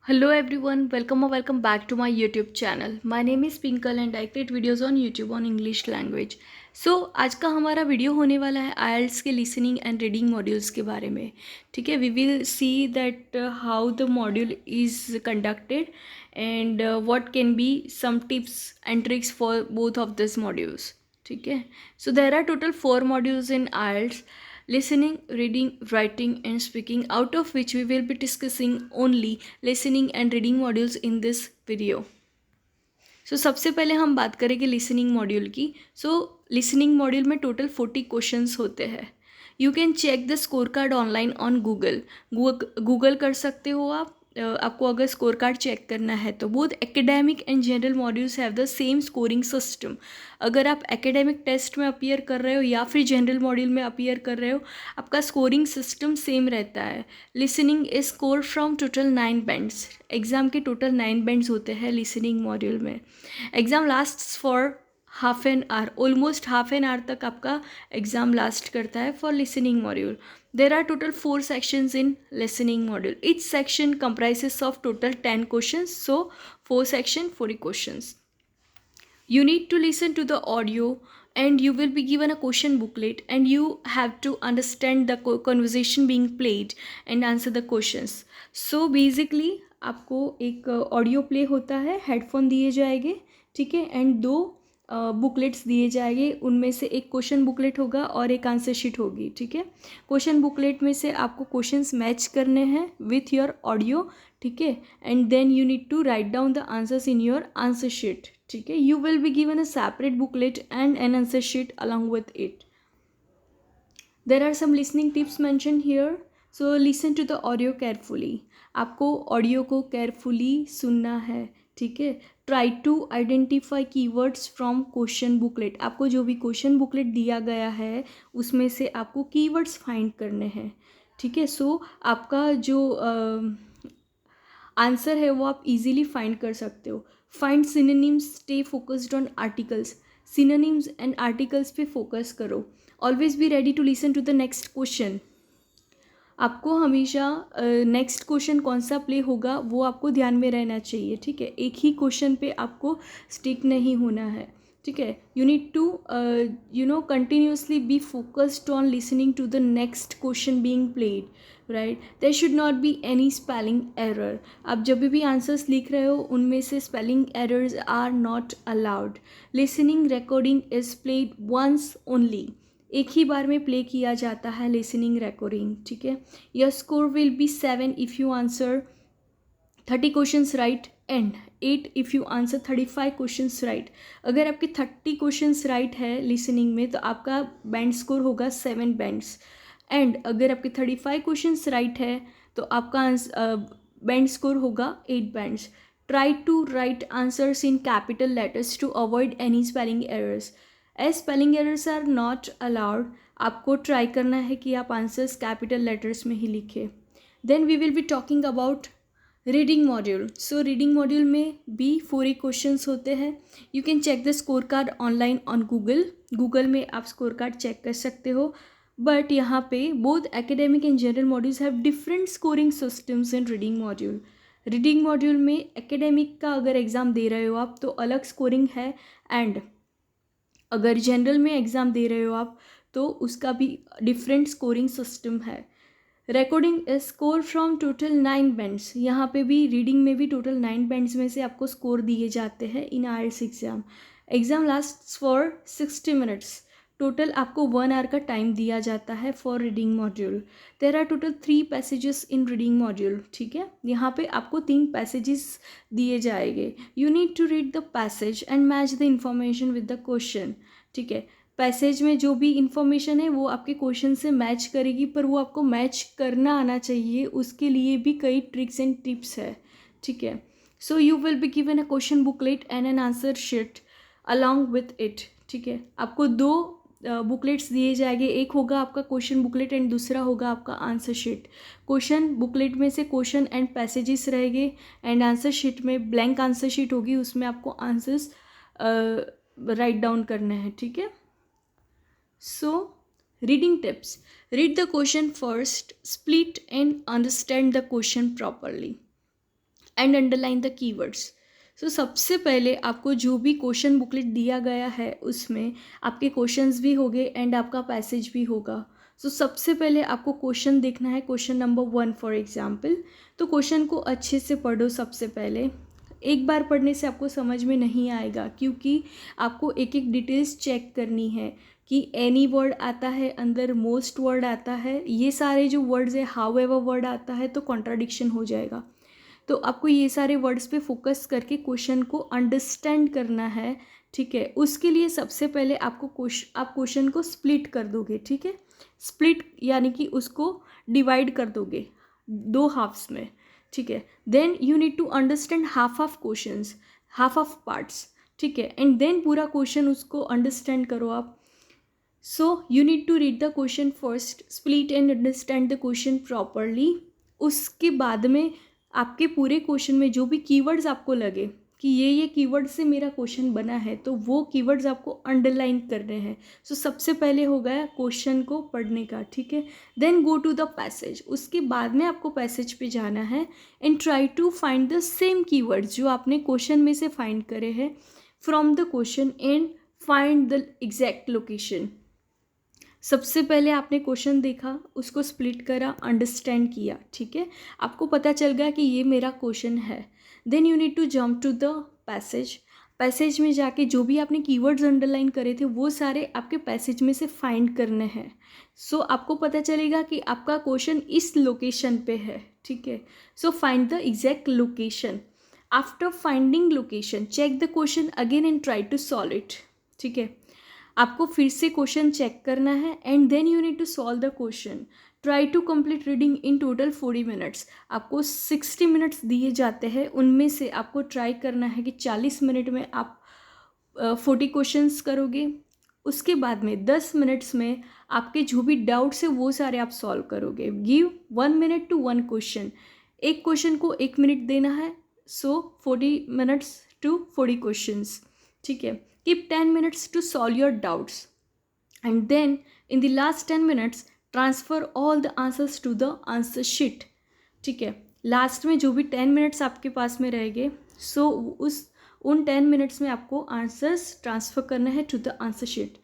Hello everyone, welcome or welcome back to my YouTube channel. My name is Pinkal and I create videos on YouTube on English language. So आज का हमारा video होने वाला है IELTS के listening and reading modules के बारे में. ठीक है, we will see that how the module is conducted and what can be some tips and tricks for both of this modules. ठीक है, so there are total 4 modules in IELTS: listening, reading, writing and speaking, out of which we will be discussing only listening and reading modules in this video. So सबसे पहले हम बात करेंगे listening module की. So listening module में total 40 questions होते हैं. You can check the score card online on Google कर सकते हो आप. आपको अगर स्कोर कार्ड चेक करना है तो both academic and general modules have the same scoring system. अगर आप एकेडमिक टेस्ट में अपीयर कर रहे हो या फिर जनरल मॉड्यूल में अपीयर कर रहे हो, आपका स्कोरिंग सिस्टम सेम रहता है. Listening is score from total 9 bands. Exam के टोटल 9 बैंड्स होते हैं लिसनिंग मॉड्यूल में. Exam lasts for half an hour, almost half an hour तक आपका एग्ज़ाम लास्ट करता है for listening module. There are total 4 sections in listening module. Each section comprises of total 10 questions, so 4 section 40 questions. You need to listen to the audio and you will be given a question booklet and you have to understand the conversation being played and answer the questions. So basically आपको एक audio play होता है, headphone दिए जाएंगे, ठीक है, and 2 booklets दिए जाएंगे. उनमें से एक क्वेश्चन बुकलेट होगा और एक आंसर शीट होगी. ठीक है, क्वेश्चन बुकलेट में से आपको क्वेश्चंस मैच करने हैं विथ योर ऑडियो. ठीक है, and then you need to write down the answers in your answer sheet. ठीक है, you will be given a separate booklet and an answer sheet along with it. There are some listening tips mention here. So listen to the audio carefully. आपको audio को carefully सुनना है. ठीक है, try to identify keywords from question booklet. आपको जो भी question booklet दिया गया है उसमें से आपको कीवर्ड्स फाइंड करने हैं. ठीक है, सो आपका जो आंसर है वो आप इजीली फाइंड कर सकते हो. Find synonyms, stay focused on articles. Synonyms and articles पे फोकस करो. Always be ready to listen to the next question. आपको हमेशा नेक्स्ट क्वेश्चन कौन सा प्ले होगा वो आपको ध्यान में रहना चाहिए. ठीक है, एक ही क्वेश्चन पे आपको स्टिक नहीं होना है. ठीक है, you need to continuously be focused on listening to the next question being played. Right, there should not be any spelling error. आप जब भी आंसर्स लिख रहे हो उनमें से spelling errors are not allowed. Listening recording is played once only. एक ही बार में प्ले किया जाता है लिसनिंग रिकॉर्डिंग. ठीक है, your score will be 7 if you answer 30 questions right and 8 if you answer 35 questions right. अगर आपके 30 क्वेश्चंस राइट है लिसनिंग में तो आपका बैंड स्कोर होगा 7 बैंड्स. एंड अगर आपके 35 क्वेश्चंस राइट है तो आपका बैंड स्कोर होगा 8 bands. Try to write answers in capital letters to avoid any spelling errors. As spelling errors are not allowed, आपको ट्राई करना है कि आप आंसर्स कैपिटल लेटर्स में ही लिखें. Then we will be talking about reading module. So reading module में भी 4 क्वेश्चंस होते हैं. You can check the score card online on Google में आप स्कोर कार्ड चेक कर सकते हो. बट यहाँ पे both academic and general modules have different scoring systems in reading module. Reading module में एकेडमिक का अगर एग्ज़ाम दे रहे हो आप तो अलग स्कोरिंग है, एंड अगर जनरल में एग्ज़ाम दे रहे हो आप तो उसका भी डिफरेंट स्कोरिंग सिस्टम है. Recording is score from total 9 bands. यहाँ पे भी रीडिंग में भी टोटल 9 बैंड्स में से आपको स्कोर दिए जाते हैं in IELTS exam. Exam last for 60 minutes. Total आपको 1 आवर का टाइम दिया जाता है for reading module. There are total 3 passages in reading module. ठीक है, यहाँ पे आपको 3 पैसेजेस दिए जाएंगे. You need to read the passage and match the information with the question. ठीक है, पैसेज में जो भी इंफॉर्मेशन है वो आपके क्वेश्चन से मैच करेगी, पर वो आपको मैच करना आना चाहिए. उसके लिए भी कई ट्रिक्स एंड टिप्स है. ठीक है, so you will be given a question booklet and an answer sheet along with it. ठीक है, आपको 2 बुकलेट्स दिए जाएंगे. एक होगा आपका क्वेश्चन बुकलेट एंड दूसरा होगा आपका आंसर शीट. क्वेश्चन बुकलेट में से क्वेश्चन एंड पैसेजेस रहेंगे एंड आंसर शीट में ब्लैंक आंसर शीट होगी, उसमें आपको आंसर्स राइट डाउन करने हैं. ठीक है, so reading tips. Read the question first, split and understand the question properly. And underline the keywords. So सबसे पहले आपको जो भी क्वेश्चन बुकलेट दिया गया है उसमें आपके क्वेश्चंस भी होंगे एंड आपका पैसेज भी होगा। सो सबसे पहले आपको क्वेश्चन देखना है, क्वेश्चन नंबर 1 फॉर एग्जांपल। तो क्वेश्चन को अच्छे से पढ़ो। सबसे पहले एक बार पढ़ने से आपको समझ में नहीं आएगा, क्योंकि आपको एक एक डिटेल्स चेक करनी है कि एनी वर्ड आता है अंदर, मोस्ट वर्ड आता है, ये सारे जो वर्ड्स है, हाउ एवर वर्ड आता है तो कॉन्ट्राडिक्शन हो जाएगा। तो आपको ये सारे वर्ड्स पे फोकस करके क्वेश्चन को अंडरस्टैंड करना है, ठीक है। उसके लिए सबसे पहले आप क्वेश्चन को स्प्लिट कर दोगे, ठीक है। स्प्लिट यानी कि उसको डिवाइड कर दोगे 2 हाफ्स में, ठीक है। Then you need to understand half of questions, half of parts, ठीक है। एंड देन पूरा क्वेश्चन उसको अंडरस्टैंड करो आप। So you need to read the question first, split and understand the question properly. उसके बाद में आपके पूरे क्वेश्चन में जो भी कीवर्ड्स आपको लगे कि ये कीवर्ड से मेरा क्वेश्चन बना है, तो वो कीवर्ड्स आपको अंडरलाइन करने हैं। सो सबसे पहले हो गया क्वेश्चन को पढ़ने का, ठीक है। Then go to the passage, उसके बाद में आपको पैसेज पे जाना है and try to find the same keywords जो आपने क्वेश्चन में से फाइंड करे हैं from the question and find the exact location. सबसे पहले आपने क्वेश्चन देखा, उसको स्प्लिट करा, अंडरस्टैंड किया, ठीक है। आपको पता चल गया कि ये मेरा क्वेश्चन है। Then you need to jump to the passage. Passage में जाके जो भी आपने कीवर्ड्स अंडरलाइन करे थे वो सारे आपके पैसेज में से फाइंड करने हैं। सो आपको पता चलेगा कि आपका क्वेश्चन इस लोकेशन पे है, ठीक है। So find the exact location. After finding location check the question again and try to solve it, ठीक है। आपको फिर से क्वेश्चन चेक करना है and then you need to solve the question. Try to complete reading in total 40 minutes. आपको 60 minutes दिए जाते हैं, उनमें से आपको ट्राई करना है कि 40 मिनट में आप 40 क्वेश्चंस करोगे। उसके बाद में 10 मिनट्स में आपके जो भी डाउट्स है वो सारे आप सॉल्व करोगे। Give 1 minute to 1 question. एक क्वेश्चन को 1 मिनट देना है, सो 40 मिनट्स टू 40 क्वेश्चंस, ठीक है। Keep 10 minutes to solve your doubts, and then in the last 10 minutes transfer all the answers to the answer sheet, ठीक है। लास्ट में जो भी 10 मिनट्स आपके पास में रहेंगे, सो उन 10 मिनट्स में आपको आंसर्स ट्रांसफ़र करना है to the answer sheet.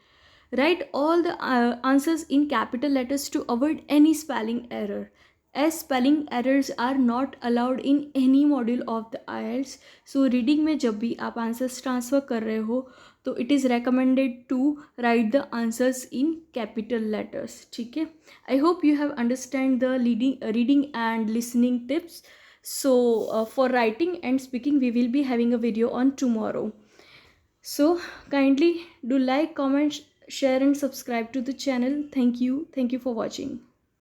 Write all the answers in capital letters to avoid any spelling error, as spelling errors are not allowed in any module of the IELTS। so reading में जब भी आप answers transfer कर रहे हो तो it is recommended to write the answers in capital letters, ठीक है। I hope you have understand the reading and listening tips। so for writing and speaking we will be having a video on tomorrow। so kindly do like, comment, share and subscribe to the channel। thank you for watching।